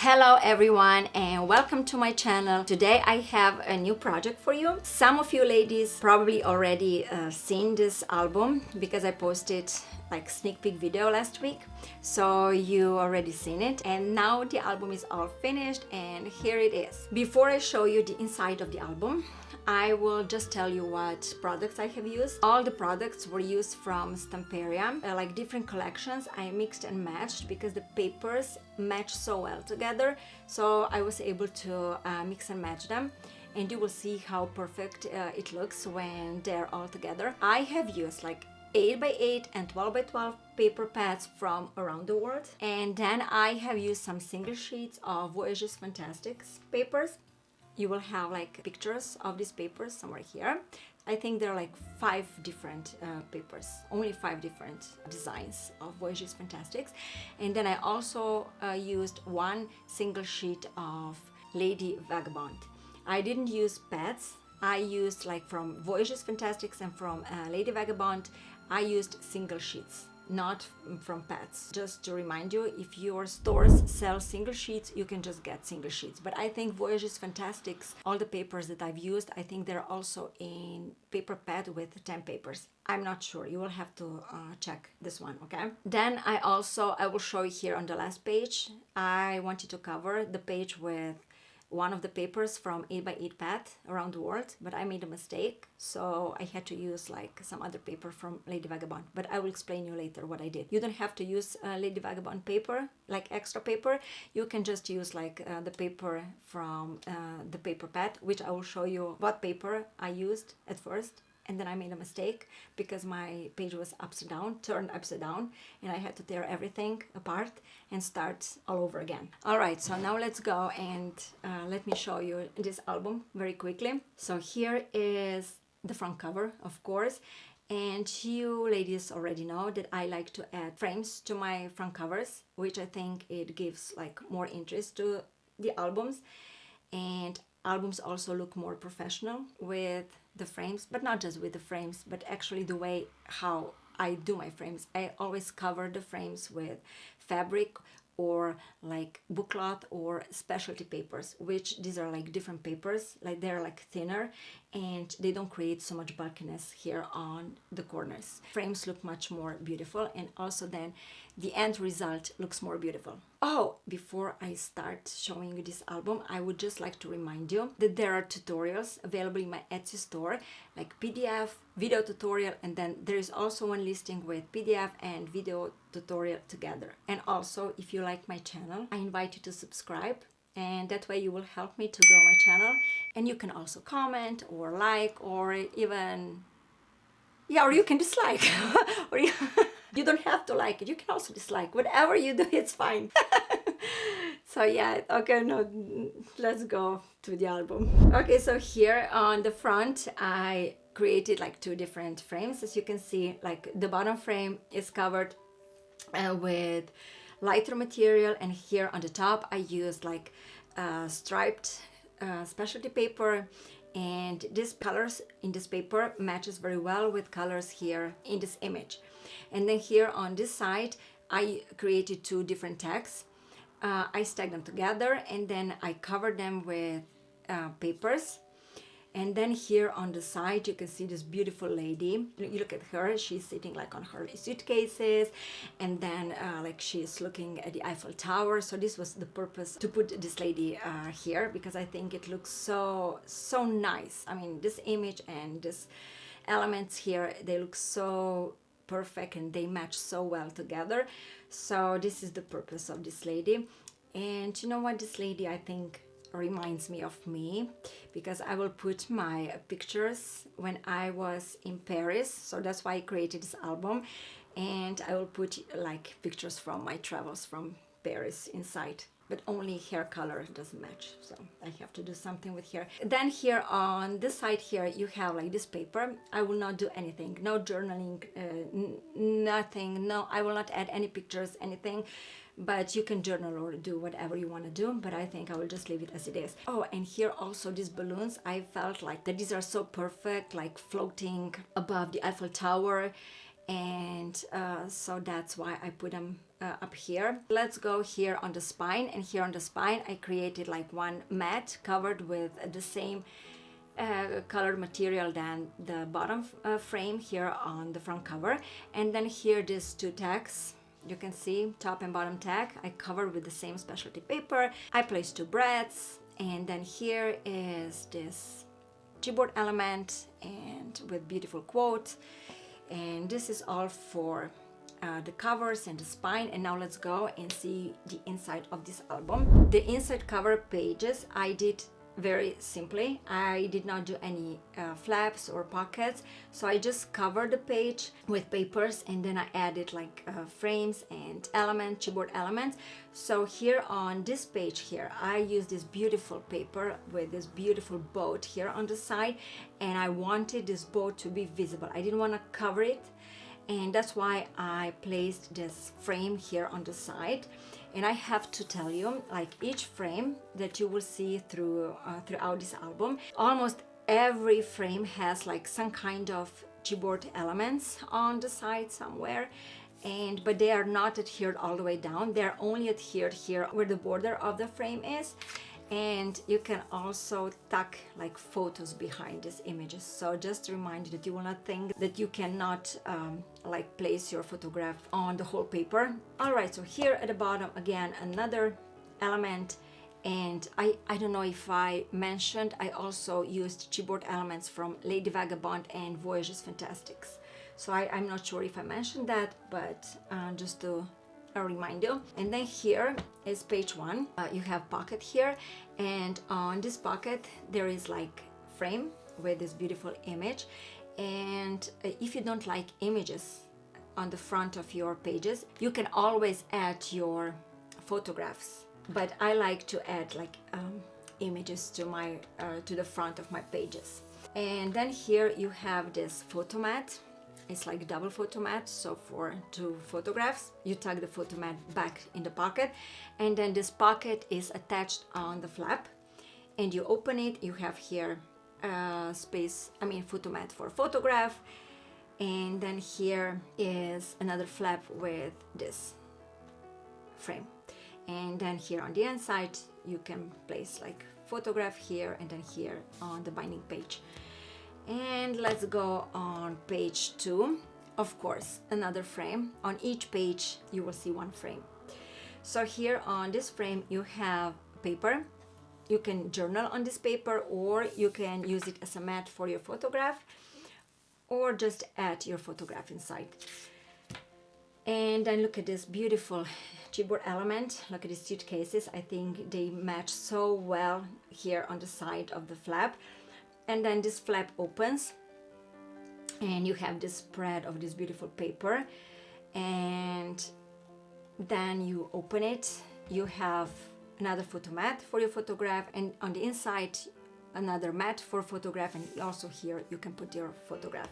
Hello everyone and welcome to my channel. Today I have a new project for you. Some of you ladies probably already seen this album because I posted like sneak peek video last week, so you already seen it, and now the album is all finished and here it is. Before I show you the inside of the album, I will just tell you what products I have used. All the products were used from Stamperia, like different collections. I mixed and matched because the papers match so well together, so I was able to mix and match them, and you will see how perfect it looks when they're all together. I have used like 8x8 and 12x12 paper pads from around the world, and then I have used some single sheets of Voyages Fantastics papers. You will have like pictures of these papers somewhere here. I think there are like 5 different papers, only 5 different designs of Voyages Fantastics. And then I also used one single sheet of Lady Vagabond. I didn't use pads. I used like from Voyages Fantastics and from Lady Vagabond, I used single sheets, not from pads. Just to remind you, if your stores sell single sheets, you can just get single sheets. But I think Voyages Fantastics, all the papers that I've used, I think they're also in paper pad with 10 papers. I'm not sure, you will have to check this one, okay? Then I will show you here on the last page. I wanted to cover the page with one of the papers from 8x8 pad around the world, but I made a mistake, so I had to use like some other paper from Lady Vagabond, but I will explain you later what I did. You don't have to use Lady Vagabond paper, like extra paper. You can just use like the paper from the paper pad, which I will show you what paper I used at first. And then I made a mistake because my page was turned upside down, and I had to tear everything apart and start all over again. All right, so now let's go and let me show you this album very quickly. So here is the front cover, of course, and you ladies already know that I like to add frames to my front covers, which I think it gives like more interest to the albums, and albums also look more professional with the frames, but not just with the frames, but actually the way how I do my frames. I always cover the frames with fabric or like book cloth or specialty papers, which these are like different papers, like they're like thinner and they don't create so much bulkiness here on the corners. Frames look much more beautiful, and also then the end result looks more beautiful. Oh, before I start showing you this album, I would just like to remind you that there are tutorials available in my Etsy store, like PDF, video tutorial, and then there is also one listing with PDF and video tutorial together. And also, if you like my channel, I invite you to subscribe, and that way you will help me to grow my channel. And you can also comment or like, or even, yeah, or you can dislike, or you don't have to like it, you can also dislike. Whatever you do, it's fine. So yeah, okay, no, let's go to the album. Okay, so here on the front, I created like 2 different frames. As you can see, like the bottom frame is covered with lighter material, and here on the top I used like striped specialty paper, and these colors in this paper matches very well with colors here in this image. And then here on this side I created 2 different tags. I stacked them together, and then I covered them with papers. And then here on the side you can see this beautiful lady. You look at her, she's sitting like on her suitcases, and then like she's looking at the Eiffel Tower. So this was the purpose to put this lady here, because I think it looks so nice. I mean, this image and this elements here, they look so perfect and they match so well together. So this is the purpose of this lady. And you know what, this lady I think reminds me of me, because I will put my pictures when I was in Paris, so that's why I created this album, and I will put like pictures from my travels from Paris inside, but only hair color doesn't match, so I have to do something with hair. Then here on this side here you have like this paper. I will not do anything, no journaling, nothing, no, I will not add any pictures, anything. But you can journal or do whatever you want to do, but I think I will just leave it as it is. Oh, and here also these balloons, I felt like that these are so perfect, like floating above the Eiffel Tower, and so that's why I put them up here. Let's go here on the spine, and here on the spine I created like one mat covered with the same colored material than the bottom frame here on the front cover. And then here these two tags, you can see top and bottom tag, I covered with the same specialty paper. I placed two breads, and then here is this chipboard element and with beautiful quotes, and this is all for the covers and the spine. And now let's go and see the inside of this album. The inside cover pages I did very simply. I did not do any flaps or pockets, so I just covered the page with papers, and then I added like frames and elements, chipboard elements. So here on this page here, I used this beautiful paper with this beautiful boat here on the side, and I wanted this boat to be visible. I didn't want to cover it, and that's why I placed this frame here on the side. And I have to tell you, like each frame that you will see throughout this album, almost every frame has like some kind of chipboard elements on the side somewhere, but they are not adhered all the way down. They're only adhered here where the border of the frame is. And you can also tuck like photos behind these images. So just to remind you that you will not think that you cannot like place your photograph on the whole paper. All right, so here at the bottom, again, another element. And I don't know if I mentioned, I also used chipboard elements from Lady Vagabond and Voyages Fantastics. So I'm not sure if I mentioned that, but just to remind you. And then here is page 1. You have pocket here, and on this pocket there is like frame with this beautiful image. And if you don't like images on the front of your pages, you can always add your photographs, but I like to add like images to my to the front of my pages. And then here you have this photo mat. It's like a double photo mat, so for 2 photographs. You tuck the photo mat back in the pocket, and then this pocket is attached on the flap, and you open it. You have here photo mat for photograph, and then here is another flap with this frame. And then here on the inside you can place like photograph here, and then here on the binding page. And let's go on page 2. Of course, another frame. On each page you will see one frame. So here on this frame you have paper. You can journal on this paper, or you can use it as a mat for your photograph, or just add your photograph inside. And then look at this beautiful chipboard element. Look at these suitcases. I think they match so well here on the side of the flap. And then this flap opens, and you have this spread of this beautiful paper, and then you open it. You have another photo mat for your photograph, and on the inside another mat for photograph, and also here you can put your photograph.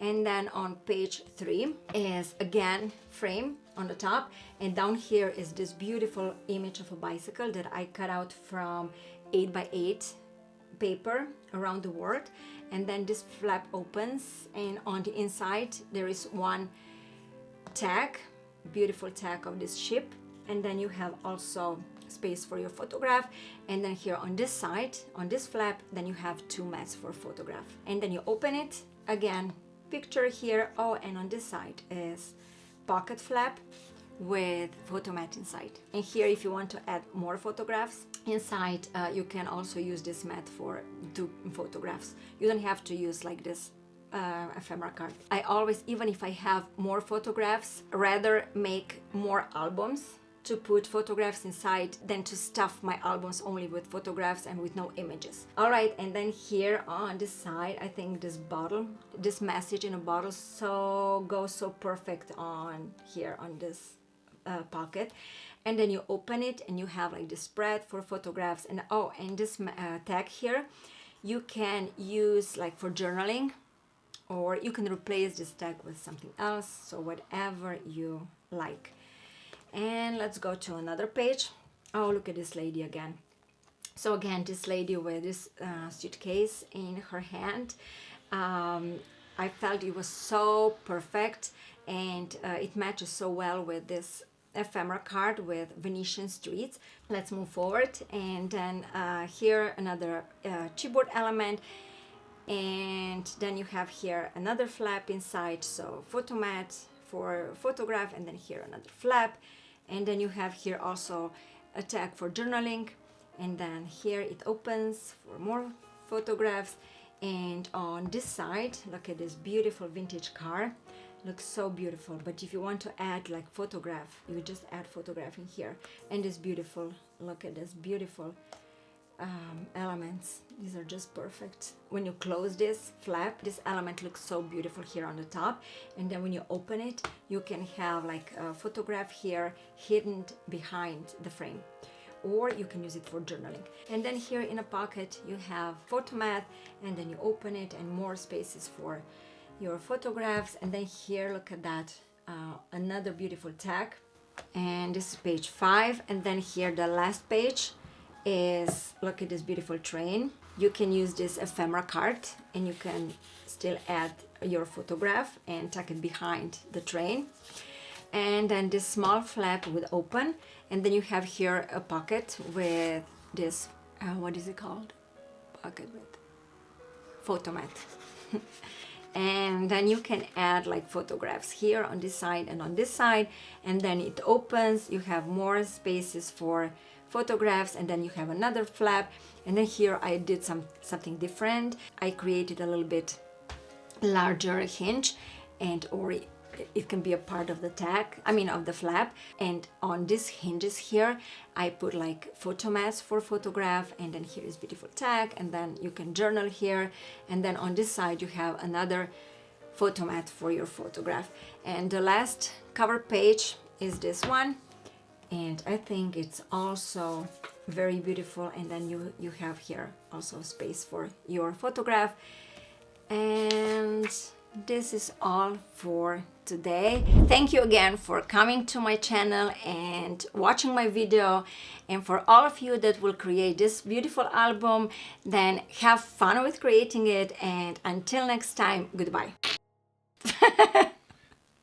And then on page 3 is again frame on the top, and down here is this beautiful image of a bicycle that I cut out from 8x8 paper around the world. And then this flap opens, and on the inside there is one tag, beautiful tag of this ship, and then you have also space for your photograph. And then here on this side, on this flap, then you have 2 mats for photograph. And then you open it, again picture here. Oh, and on this side is pocket flap with photo mat inside. And here, if you want to add more photographs inside, you can also use this mat for 2 photographs. You don't have to use like this ephemera card. I always, even if I have more photographs, rather make more albums to put photographs inside than to stuff my albums only with photographs and with no images. All right, and then here on this side, I think this bottle, this message in a bottle, goes so perfect on here on this pocket. And then you open it, and you have like this spread for photographs. And oh, and this tag here, you can use like for journaling, or you can replace this tag with something else. So whatever you like. And let's go to another page. Oh, look at this lady again. So again, this lady with this suitcase in her hand. I felt it was so perfect, and it matches so well with this ephemera card with Venetian streets. Let's move forward, and then here another chipboard element, and then you have here another flap inside, so photo mat for photograph, and then here another flap, and then you have here also a tag for journaling, and then here it opens for more photographs. And on this side, look at this beautiful vintage car. Looks so beautiful. But if you want to add like photograph, you just add photograph in here. And it's beautiful. Look at this beautiful elements. These are just perfect. When you close this flap, this element looks so beautiful here on the top, and then when you open it, you can have like a photograph here hidden behind the frame, or you can use it for journaling. And then here in a pocket you have photo mat, and then you open it and more spaces for your photographs. And then here, look at that, another beautiful tag, and this is page 5. And then here the last page is, look at this beautiful train. You can use this ephemera card, and you can still add your photograph and tuck it behind the train. And then this small flap would open, and then you have here a pocket with this what is it called, pocket with photo mat. And then you can add like photographs here on this side and on this side, and then it opens, you have more spaces for photographs, and then you have another flap. And then here I did something different. I created a little bit larger hinge, and or it can be a part of the tag, of the flap. And on these hinges here I put like photo mats for photograph, and then here is beautiful tag, and then you can journal here. And then on this side you have another photo mat for your photograph. And the last cover page is this one, and I think it's also very beautiful. And then you have here also space for your photograph. And this is all for today. Thank you again for coming to my channel and watching my video. And for all of you that will create this beautiful album, then have fun with creating it. And until next time, goodbye.